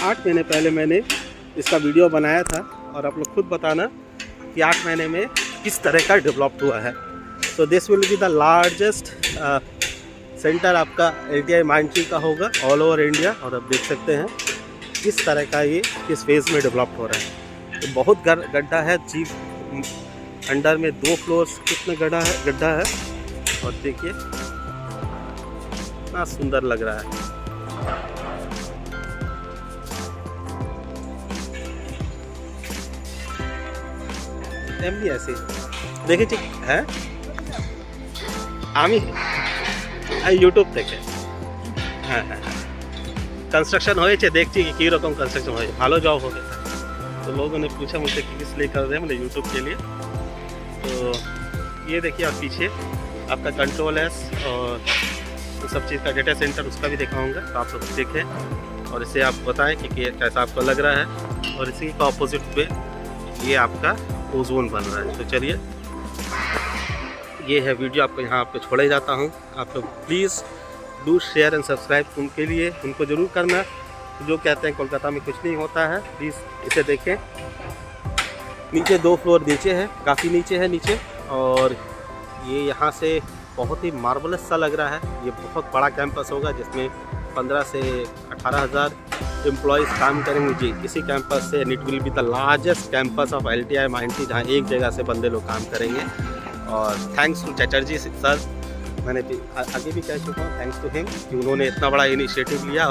8 महीने पहले मैंने इसका वीडियो बनाया था और आप लोग खुद बताना कि 8 महीने में किस तरह का डेवलप हुआ है। तो this will be the largest centre आपका LTI माइंडट्री का होगा ऑल ओवर इंडिया। और आप देख सकते हैं किस तरह का ये किस फेज़ में डेवलप हो रहा है। तो बहुत गड्ढा है जी, अंडर में 2 फ्लोर्स कितने गड्ढा है और देखिए कितना सुंदर लग रहा है। एमनी ऐसे देखिए ठीक है আমি ইউটিউব থেকে হ্যাঁ कंस्ट्रक्शन হয়েছে দেখছি कि কী রকম कंस्ट्रक्शन হয়েছে, ভালো जॉब हो गया। तो लोगों ने पूछा मुझसे कि किस लिए कर रहे हैं, मैंने यूट्यूब के लिए। तो ये देखिए आप पीछे आपका कंट्रोल एस और तो सब चीज़ का डेटा सेंटर उसका भी दिखाऊंगा, तो आप लोग देखें और इसे आप बताएं कि कैसा आपको लग रहा है। और इसी का अपोजिट पे ये आपका ओजोन बन रहा है। तो चलिए ये है वीडियो, आपको यहाँ आपको छोड़े जाता हूँ। आप लोग please do share and subscribe उनके लिए, उनको ज़रूर करना जो कहते हैं कोलकाता में कुछ नहीं होता है। प्लीज़ इसे देखें। नीचे 2 फ्लोर नीचे है, काफ़ी नीचे है नीचे। और ये यहाँ से बहुत ही मार्वलस सा लग रहा है। ये बहुत बड़ा कैंपस होगा जिसमें 15 से 18,000 एम्प्लॉयज़ काम करेंगे जी इसी कैंपस से। It will be the largest campus of LTI Mindtree, जहाँ एक जगह से बंदे लोग काम करेंगे। और थैंक्स टू चटर्जी सर, मैंने आगे भी कह चुका हूँ, थैंक्स टू हिम कि उन्होंने इतना बड़ा इनिशिएटिव लिया।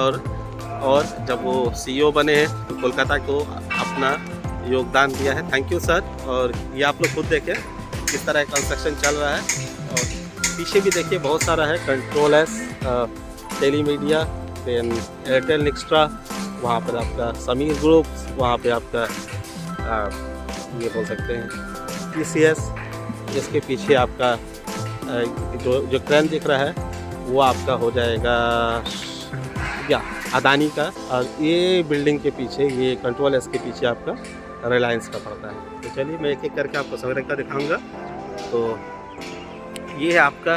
और जब वो CEO बने हैं तो कोलकाता को अपना योगदान दिया है। Thank you sir. और ये आप लोग खुद देखें किस तरह कंस्ट्रक्शन चल रहा है। और पीछे भी देखिए बहुत सारा है, control S, telemedia, then Airtel Nextra, वहाँ पर आपका समीर ग्रुप, वहाँ पे आपका ये बोल सकते हैं TCS। इसके पीछे आपका जो क्रेन दिख रहा है वो आपका हो जाएगा या अदानी का। और ये बिल्डिंग के पीछे, ये कंट्रोल एस के पीछे आपका रिलायंस का पड़ता है। तो चलिए मैं एक एक करके आपको सवेरे का दिखाऊंगा। तो ये है आपका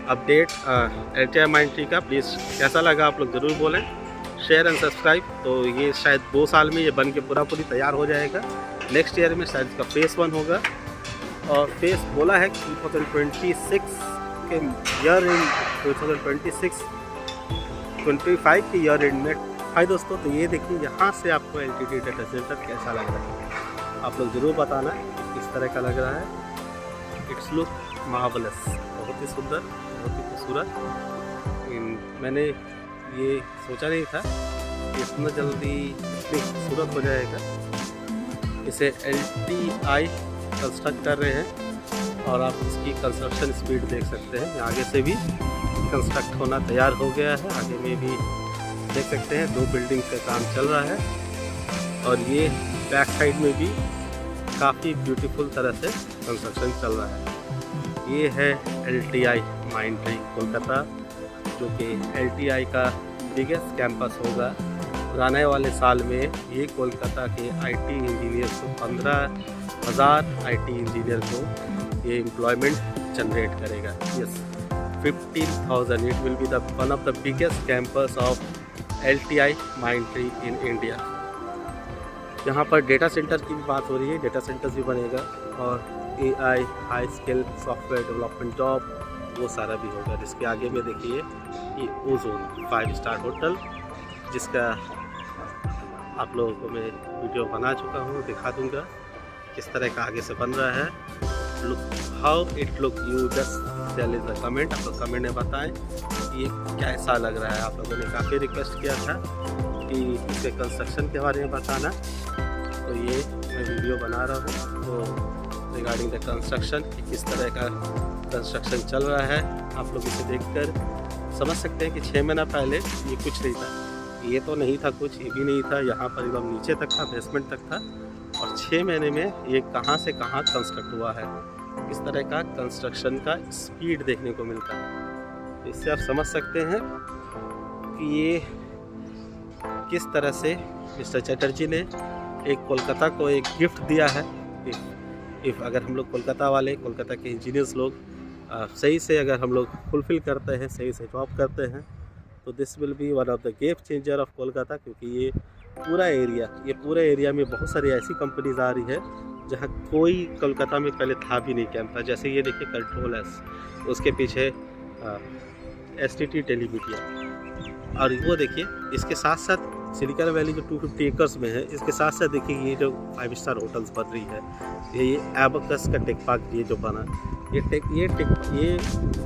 अपडेट LTI माइंडट्री का। प्लीज़ कैसा लगा आप लोग ज़रूर बोलें, शेयर एंड सब्सक्राइब। तो ये शायद 2 साल में ये बन के पूरी तैयार हो जाएगा। नेक्स्ट ईयर में शायद इसका फेज़ 1 होगा। और फेज़ बोला है 2026 के ईयर एंड 2025 के ईयर एंड में। हाय दोस्तों, तो ये देखिए यहाँ से आपको LTT डेटा सेंटर कैसा लग रहा है, आप लोग ज़रूर बताना किस तरह का लग रहा है। इट्स लुक मार्वलस, बहुत ही सुंदर, बहुत ही खूबसूरत। मैंने ये सोचा नहीं था कि इतना जल्दी इतनी खूबसूरत हो जाएगा। इसे LTI कंस्ट्रक्ट कर रहे हैं और आप इसकी कंस्ट्रक्शन स्पीड देख सकते हैं। आगे से भी कंस्ट्रक्ट होना तैयार हो गया है, आगे में भी देख सकते हैं 2 बिल्डिंग का काम चल रहा है। और ये बैक साइड में भी काफ़ी ब्यूटीफुल तरह से कंस्ट्रक्शन चल रहा है। ये है LTI माइंडट्री कोलकाता, जो कि LTI का बिगेस्ट कैंपस होगा। और आने वाले साल में ये कोलकाता के IT इंजीनियर को 15,000 IT इंजीनियर को ये एम्प्लॉयमेंट जनरेट करेगा। Yes, 15,000। It will be the one of the biggest campus of LTI Mindtree in India. यहाँ पर डेटा सेंटर की भी बात हो रही है, डेटा सेंटर्स भी बनेगा। और AI high skill software development job वो सारा भी होगा। जिसके आगे में देखिए ये ओजोन 5 स्टार होटल, जिसका आप लोगों को मैं वीडियो बना चुका हूँ, दिखा दूँगा किस तरह का आगे से बन रहा है। Look how it look, you just tell in the comment. आप लोग कमेंट में बताएं ये कैसा लग रहा है। आप लोगों ने काफ़ी रिक्वेस्ट किया था कि इसके कंस्ट्रक्शन के बारे में बताना, तो ये मैं वीडियो बना रहा हूँ। तो रिगार्डिंग द कंस्ट्रक्शन, किस तरह का कंस्ट्रक्शन चल रहा है, आप लोग इसे देखकर समझ सकते हैं कि 6 महीना पहले ये कुछ नहीं था। ये तो नहीं था कुछ, ये भी नहीं था, यहाँ पर एकदम नीचे तक था, बेसमेंट तक था। और 6 महीने में ये कहाँ से कहाँ कंस्ट्रक्ट हुआ है। इस तरह का कंस्ट्रक्शन का स्पीड देखने को मिलता है। इससे आप समझ सकते हैं कि ये किस तरह से मिस्टर चटर्जी ने एक कोलकाता को एक गिफ्ट दिया है। इफ़ अगर हम लोग कोलकाता वाले, कोलकाता के इंजीनियर्स लोग सही से अगर हम लोग फुलफ़िल करते हैं, सही से जॉब करते हैं, तो this will be one of the game changer of Kolkata. क्योंकि ये पूरा एरिया, ये पूरे एरिया में बहुत सारी ऐसी कंपनीज आ रही है जहाँ कोई कोलकाता में पहले था भी नहीं कैंपस। जैसे ये देखिए कंट्रोल एस, उसके पीछे STT टेलीमीडिया, और वो देखिए इसके साथ साथ सिलिकॉन वैली जो 250 एकर्स में है, इसके साथ साथ देखिए ये जो 5 स्टार होटल्स बन रही है, ये एबकस का टेक पार्क ये जो बना, ये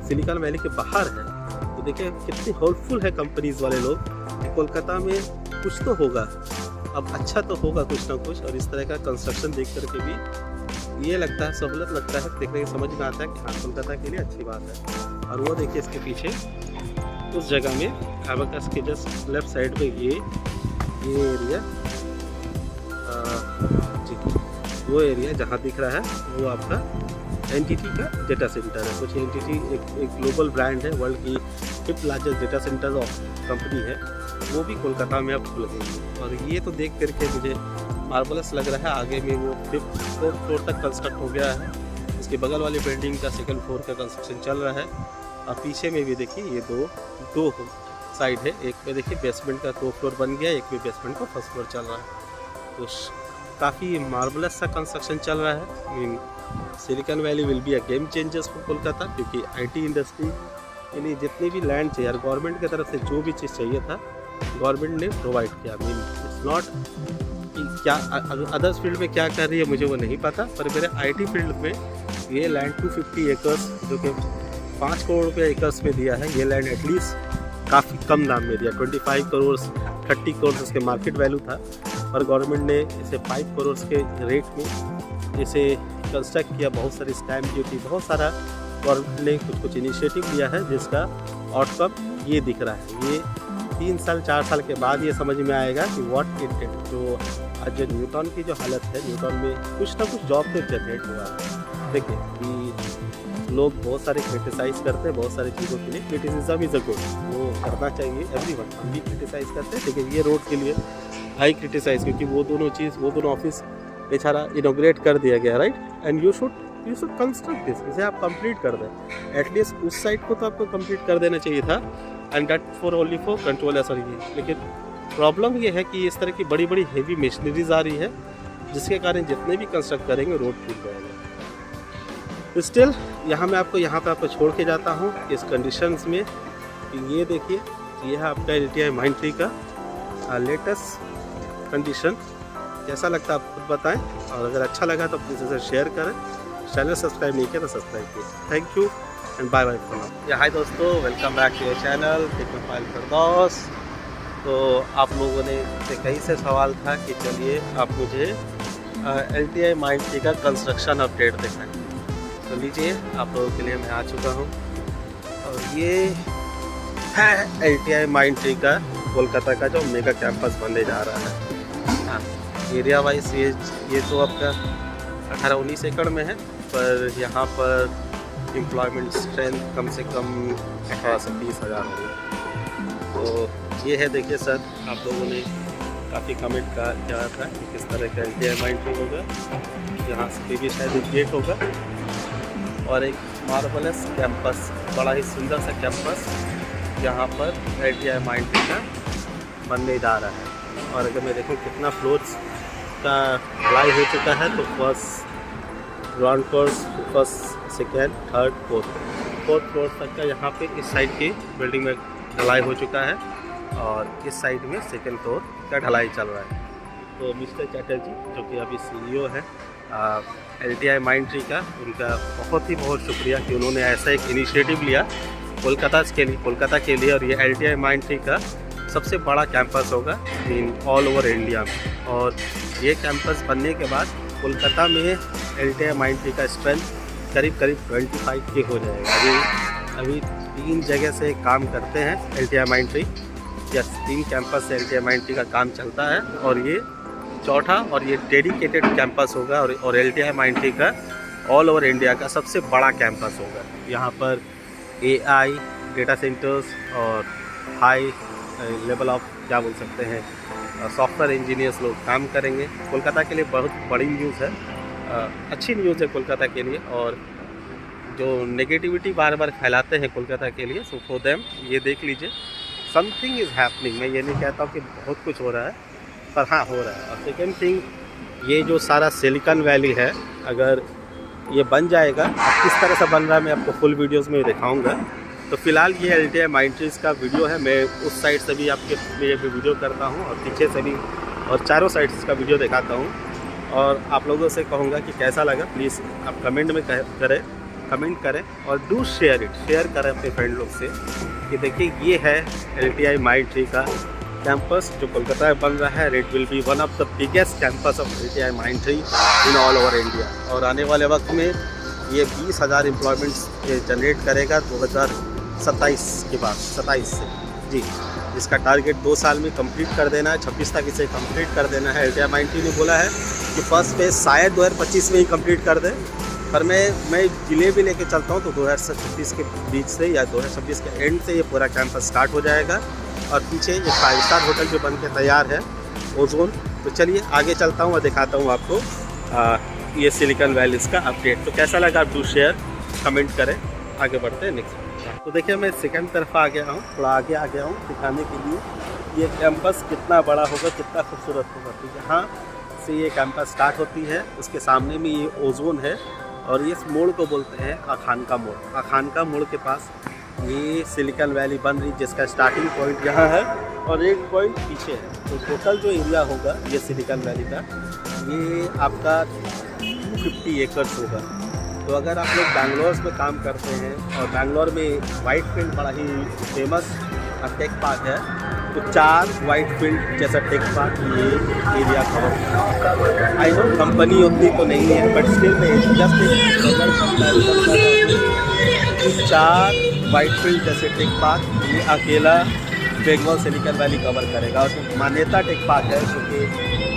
सिलिकॉन वैली के बाहर है। तो देखिए कितनी होपफुल है कंपनीज वाले लोग कि कोलकाता में कुछ तो होगा, अब अच्छा तो होगा कुछ ना कुछ। और इस तरह का कंस्ट्रक्शन देख करके भी ये लगता है, सहूलत लगता है, देखने के समझ में आता है कि हाँ कोलकाता के लिए अच्छी बात है। और वो देखिए इसके पीछे उस जगह में एबकस के जस्ट लेफ्ट साइड पे ये एरिया जी, वो एरिया जहाँ दिख रहा है वो आपका एनटीटी का डेटा सेंटर है। कुछ एनटीटी एक ग्लोबल ब्रांड है, वर्ल्ड की 5th largest data centre of company है, वो भी कोलकाता में अब खुल गई है। और ये तो देख करके मुझे मार्वलस लग रहा है। आगे में वो 4th फ्लोर तक कंस्ट्रक्ट हो गया है, इसके बगल वाली बिल्डिंग का 2nd फ्लोर का कंस्ट्रक्शन चल रहा है। और पीछे में भी देखिए ये दो साइड है, एक में देखिए बेसमेंट का 2 फ्लोर बन गया, एक में बेसमेंट का 1st फ्लोर चल रहा है। तो काफ़ी मार्वलस सा कंस्ट्रक्शन चल रहा है। Mean silicon valley will be a game changers for Kolkata, क्योंकि IT इंडस्ट्री के लिए जितनी भी लैंड चाहिए और गवर्नमेंट की तरफ से जो भी चीज़ चाहिए था गवर्नमेंट ने प्रोवाइड किया। मीन इट्स नॉट कि क्या अदर्स फील्ड में क्या कर रही है मुझे वो नहीं पता, पर मेरे IT फील्ड में ये लैंड 250 एकर्स जो कि 5 करोड़ रुपये एकर्स में दिया है, ये लैंड एटलीस्ट काफ़ी कम दाम में दिया। 25 करोड़ 30 करोड़ उसके मार्केट वैल्यू था, और गवर्नमेंट ने इसे 5 करोड़ के रेट में इसे कंस्ट्रक्ट किया। बहुत सारी स्टैम्प ड्यूटी, बहुत सारा गवर्नमेंट ने कुछ इनिशिएटिव लिया है, जिसका आउटकम ये दिख रहा है। ये 3 साल 4 साल के बाद ये समझ में आएगा कि व्हाट इट डिड। जो आज जो न्यूटन की जो हालत है, न्यूटन में कुछ ना कुछ जॉब तो जनरेट हुआ है। देखिए कि लोग बहुत सारे क्रिटिसाइज़ करते हैं बहुत सारी चीज़ों के लिए, क्रिटिसिज्म इज़ अ गुड, वो करना चाहिए एवरीवन। हम भी क्रिटिसाइज़ करते हैं, लेकिन ये रोड के लिए हाई क्रिटिसाइज़, क्योंकि वो दोनों ऑफिस बेचारा इनोग्रेट कर दिया गया, right. And you should construct this, इसे आप कंप्लीट कर दें। एटलीस्ट उस साइड को तो आपको कंप्लीट कर देना चाहिए था, and that for only for control S. लेकिन प्रॉब्लम ये है कि इस तरह की बड़ी बड़ी हेवी मशीनरीज आ रही है, जिसके कारण जितने भी कंस्ट्रक्ट करेंगे रोड टूट जाएगा। स्टिल यहाँ मैं आपको छोड़ के जाता हूँ इस कंडीशंस में। ये देखिए, ये है आपका LTI माइंडट्री का लेटेस्ट कंडीशन। कैसा लगता है आप खुद बताएं, और अगर अच्छा लगा तो प्लीज़ इसे शेयर करें। चैनल सब्सक्राइब नहीं किया तो सब्सक्राइब कीजिए। Thank you and bye bye for now. या हाय दोस्तों, welcome back to your channel Technophile Firdaus. तो आप लोगों ने से कहीं से सवाल था कि चलिए आप मुझे LTI माइंडट्री का कंस्ट्रक्शन अपडेट दिखाएं। तो लीजिए, आप लोगों के लिए मैं आ चुका हूँ, और ये है LTI माइंडट्री का कोलकाता का जो मेगा कैंपस बनने जा रहा है। हाँ, एरिया वाइज ये तो आपका 18-19 एकड़ में है, पर यहाँ पर एम्प्लॉयमेंट स्ट्रेंथ कम से कम 18 से 20 हज़ार होगी। तो ये है, देखिए सर, आप लोगों ने काफ़ी कमेंट किया था कि किस तरह का LTI माइंडट्री होगा। यहाँ से भी शायद एक गेट होगा, और एक मार्वलस कैंपस, बड़ा ही सुंदर सा कैंपस यहाँ पर LTI माइंडट्री का बनने जा रहा है। और अगर मैं देखूँ कितना फ्लोर्स का ढलाई हो चुका है, तो ground floor, 1st, 2nd, 3rd, 4th floor तक का यहाँ पे इस साइड की बिल्डिंग में ढलाई हो चुका है, और इस साइड में 2nd फ्लोर का ढलाई चल रहा है। तो मिस्टर चैटर्जी जो कि अभी CEO है LTI माइंडट्री का, उनका बहुत शुक्रिया कि उन्होंने ऐसा एक इनिशिएटिव लिया कोलकाता के लिए। और ये LTI माइंडट्री का सबसे बड़ा कैंपस होगा इन ऑल ओवर इंडिया में। और ये कैंपस बनने के बाद कोलकाता में LTI माइंडट्री का स्ट्रेंथ करीब 25 के हो जाएगा। अभी 3 जगह से काम करते हैं LTI माइंडट्री, या 3 कैंपस से LTI माइंडट्री का काम चलता है, और ये 4था, और ये डेडिकेटेड कैंपस होगा। और LTI माइंडट्री का ऑल ओवर इंडिया का सबसे बड़ा कैंपस होगा। यहाँ पर AI डेटा सेंटर्स और हाई लेवल ऑफ क्या बोल सकते हैं सॉफ्टवेयर इंजीनियर्स लोग काम करेंगे। कोलकाता के लिए बहुत बड़ी न्यूज़ है, अच्छी न्यूज़ है कोलकाता के लिए। और जो नेगेटिविटी बार बार फैलाते हैं कोलकाता के लिए, सो फॉर देम ये देख लीजिए, समथिंग इज़ हैपनिंग। मैं ये नहीं कहता हूँ कि बहुत कुछ हो रहा है, पर हाँ हो रहा है। और सेकेंड थिंग ये जो सारा सिलिकॉन वैली है, अगर ये बन जाएगा, किस तरह से बन रहा है मैं आपको फुल वीडियोस में दिखाऊंगा। तो फिलहाल ये LTI माइंडट्रीज का वीडियो है। मैं उस साइड से भी आपके लिए भी वीडियो करता हूँ और पीछे से भी, और चारों साइड्स का वीडियो दिखाता हूँ। और आप लोगों से कहूँगा कि कैसा लगा प्लीज़ आप कमेंट में कमेंट करें और डू शेयर करें अपने फ्रेंड लोग से कि देखिए ये है LTI माइंडट्री का कैंपस जो कोलकाता में बन रहा है। It will be one of the biggest campus of LTI Mindtree in all over India. और आने वाले वक्त में ये 20,000 एम्प्लॉयमेंट्स जनरेट करेगा 2027 के बाद, 27 से जी। इसका टारगेट 2 साल में कंप्लीट कर देना है, 26 तक इसे कंप्लीट कर देना है। LTI माइंडट्री ने बोला है कि फर्स्ट फेज शायद 2025 में ही कंप्लीट कर दे, पर मैं डिले भी लेके चलता हूँ तो 2026 के बीच से या 2026 के एंड से ये पूरा कैंपस स्टार्ट हो जाएगा। और पीछे एक 5 स्टार होटल जो बन के तैयार है, ओजोन। तो चलिए आगे चलता हूँ और दिखाता हूँ आपको ये सिलिकॉन वैलीज़ का अपडेट। तो कैसा लगा आप डू शेयर कमेंट करें। आगे बढ़ते हैं नेक्स्ट। तो देखिए मैं सेकंड तरफ आ गया हूँ, थोड़ा आगे आ गया हूँ दिखाने के लिए ये कैंपस कितना बड़ा होगा, कितना खूबसूरत होगा। तो यहाँ से ये कैंपस स्टार्ट होती है, उसके सामने में ये ओजोन है और इस मोड़ को बोलते हैं आखानका मोड़। आखानका मोड़ के पास ये सिलिकॉन वैली बन रही, जिसका स्टार्टिंग पॉइंट यहाँ है और एक पॉइंट पीछे है। तो टोटल जो एरिया होगा ये सिलिकॉन वैली का, ये आपका 250 एकड़ होगा। तो अगर आप लोग बैंगलोर में काम करते हैं और बैंगलोर में वाइट फील्ड बड़ा ही फेमस टेक पार्क है, तो 4 वाइट फील्ड जैसा टेक पार्क ये area cover. I know company उतनी तो नहीं है, बट स्टिल में जस्ट 4 वाइट फील्ड जैसे टेक पार्क ये अकेला बेंगलोर सिलिकॉन वैली कवर करेगा। और मान्यता टेक पार्क है जो कि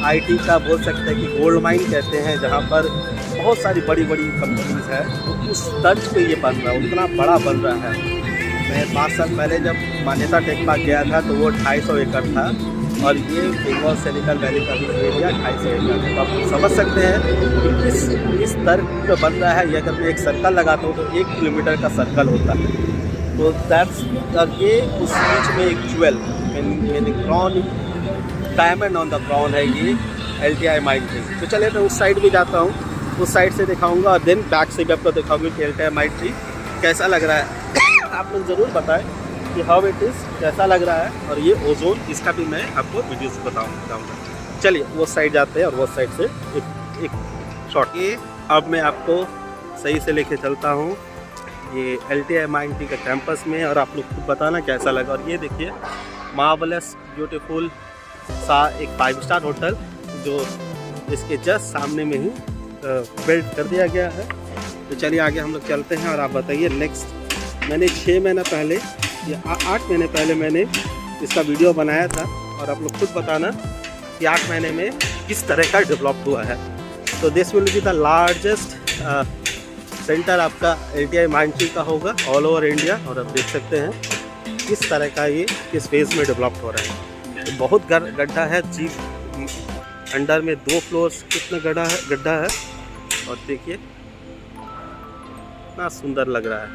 IT का बोल सकते हैं कि गोल्ड माइन कहते हैं, जहाँ पर बहुत सारी बड़ी बड़ी कंपनीज है। तो उस तर्ज पे ये बन रहा है, उतना बड़ा बन रहा है। मैं 5 साल पहले जब मान्यता टेक पार्क गया था तो वो 250 एकड़ था और ये बेंगलोर सिलिकॉन वैली का भी एरिया 250 एकड़ है। तो आप समझ सकते हैं कि इस तर्ज पे बन रहा है। ये अगर मैं एक सर्कल लगाता हूँ तो 1 किलोमीटर का सर्कल होता है। तो दैट्स ये उस बीच में एक ज्वेल यानी crown, diamond on the crown है ये LTI माइंडट्री। तो चलिए मैं उस साइड भी जाता हूँ, उस साइड से दिखाऊंगा और देन बैक से भी आपको दिखाऊंगी कि LTI माइंडट्री कैसा लग रहा है। आप लोग ज़रूर बताएं कि हाउ इट इज़, कैसा लग रहा है। और ये ओजोन, इसका भी मैं आपको वीडियोस बताऊंगा। चलिए वो साइड जाते हैं और वो साइड से एक शॉट। ये अब मैं आपको सही से लेके चलता हूँ ये LTI माइंडट्री का कैंपस में, और आप लोग खुद बताना कैसा लगा। और ये देखिए मार्वलस ब्यूटीफुल सा एक 5 स्टार होटल जो इसके जस्ट सामने में ही बिल्ड कर दिया गया है। तो चलिए आगे हम लोग चलते हैं और आप बताइए नेक्स्ट। मैंने 6 महीना पहले या 8 महीने पहले मैंने इसका वीडियो बनाया था और आप लोग खुद बताना कि 8 महीने में किस तरह का डेवलप हुआ है। तो this will be the largest centre आपका LTI माइंडट्री का होगा ऑल ओवर इंडिया। और आप देख सकते हैं किस तरह का ये किस फेज़ में डेवलप हो रहा है। तो बहुत गड्ढा है जी, अंडर में 2 फ्लोर्स कितना गड्ढा है। और देखिए कितना सुंदर लग रहा है।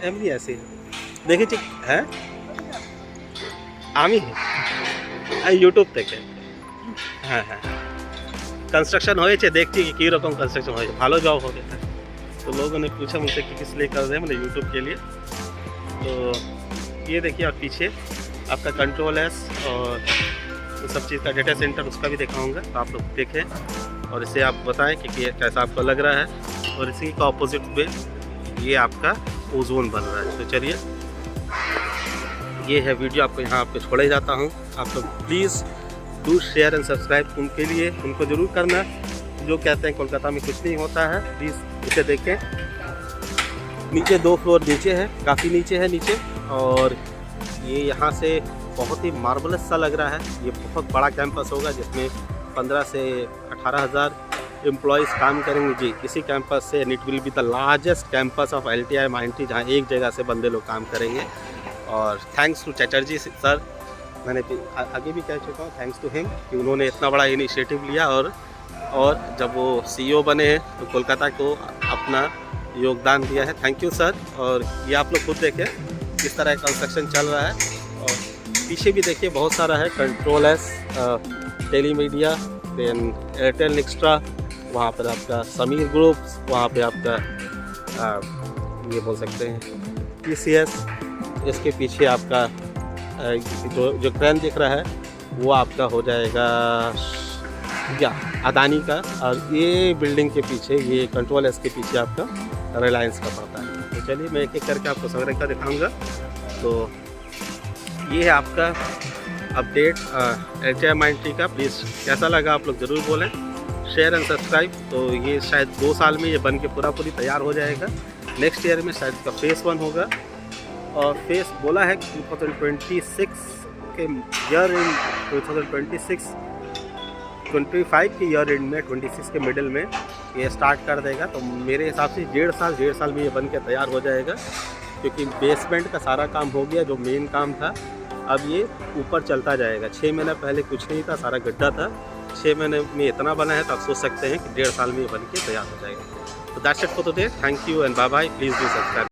एमनी ऐसे देखिए ठीक है, आमी है यूट्यूब থেকে হ্যাঁ হ্যাঁ कंस्ट्रक्शन হয়েছে, দেখছি कि কী রকম कंस्ट्रक्शन হয়েছে, ভালো জব हो गया था। तो लोगों ने पूछा मुझसे कि किस लिए कर रहे हैं, मतलब यूट्यूब के लिए। तो ये देखिए आप पीछे आपका कंट्रोल है और तो सब चीज़ का डेटा सेंटर उसका भी दिखाऊंगा। तो आप लोग देखें और इसे आप बताएं कि कैसा आपको लग रहा है। और इसी का ऑपोजिट पे ये आपका ओजोन बन रहा है। तो चलिए ये है वीडियो, आपको यहाँ आपको छोड़े जाता हूँ। आप लोग please do share and subscribe उनके लिए, उनको ज़रूर करना जो कहते हैं कोलकाता में कुछ नहीं होता है। प्लीज़ इसे देखें। नीचे 2 फ्लोर नीचे है, काफ़ी नीचे है नीचे। और ये यहाँ से बहुत ही मार्वलस सा लग रहा है। ये बहुत बड़ा कैंपस होगा जिसमें 15 से 18,000 एम्प्लॉयज़ काम करेंगे जी इसी कैंपस से। And it will be the largest campus of LTI Mindtree, जहाँ एक जगह से बंदे लोग काम करेंगे। और थैंक्स टू चटर्जी सर, मैंने आगे भी कह चुका हूँ, थैंक्स टू हिम कि उन्होंने इतना बड़ा इनिशिएटिव लिया। और जब वो CEO बने हैं तो कोलकाता को अपना योगदान दिया है। Thank you sir. और ये आप लोग खुद देखें किस तरह कंस्ट्रक्शन चल रहा है। और पीछे भी देखिए बहुत सारा है, control S, telemedia, then Airtel extra, वहाँ पर आपका समीर ग्रुप्स, वहाँ पे आपका ये बोल सकते हैं TCS। इसके पीछे आपका जो क्रेन दिख रहा है वो आपका हो जाएगा या अदानी का। और ये बिल्डिंग के पीछे, ये कंट्रोल एस के पीछे आपका रिलायंस का पड़ता है। तो चलिए मैं एक एक करके आपको संग्रह दिखाऊंगा। तो ये है आपका अपडेट HMIT का। प्लीज़ कैसा लगा आप लोग ज़रूर बोलें, शेयर एंड सब्सक्राइब। तो ये शायद 2 साल में ये बन के पूरी तैयार हो जाएगा। नेक्स्ट ईयर में शायद इसका फेज़ 1 होगा। और फेज़ बोला है 2026 के ईयर एंड 2025 के ईयर एंड में 26 के मिडिल में ये स्टार्ट कर देगा। तो मेरे हिसाब से 1.5 साल में ये बन के तैयार हो जाएगा, क्योंकि बेसमेंट का सारा काम हो गया जो मेन काम था। अब ये ऊपर चलता जाएगा। 6 महीना पहले कुछ नहीं था, सारा गड्ढा था। 6 महीने में इतना बना है तो आप सोच सकते हैं कि 1.5 साल में ये बन के तैयार हो जाएगा। तो that's it for today. Thank you and bye bye. Please do subscribe.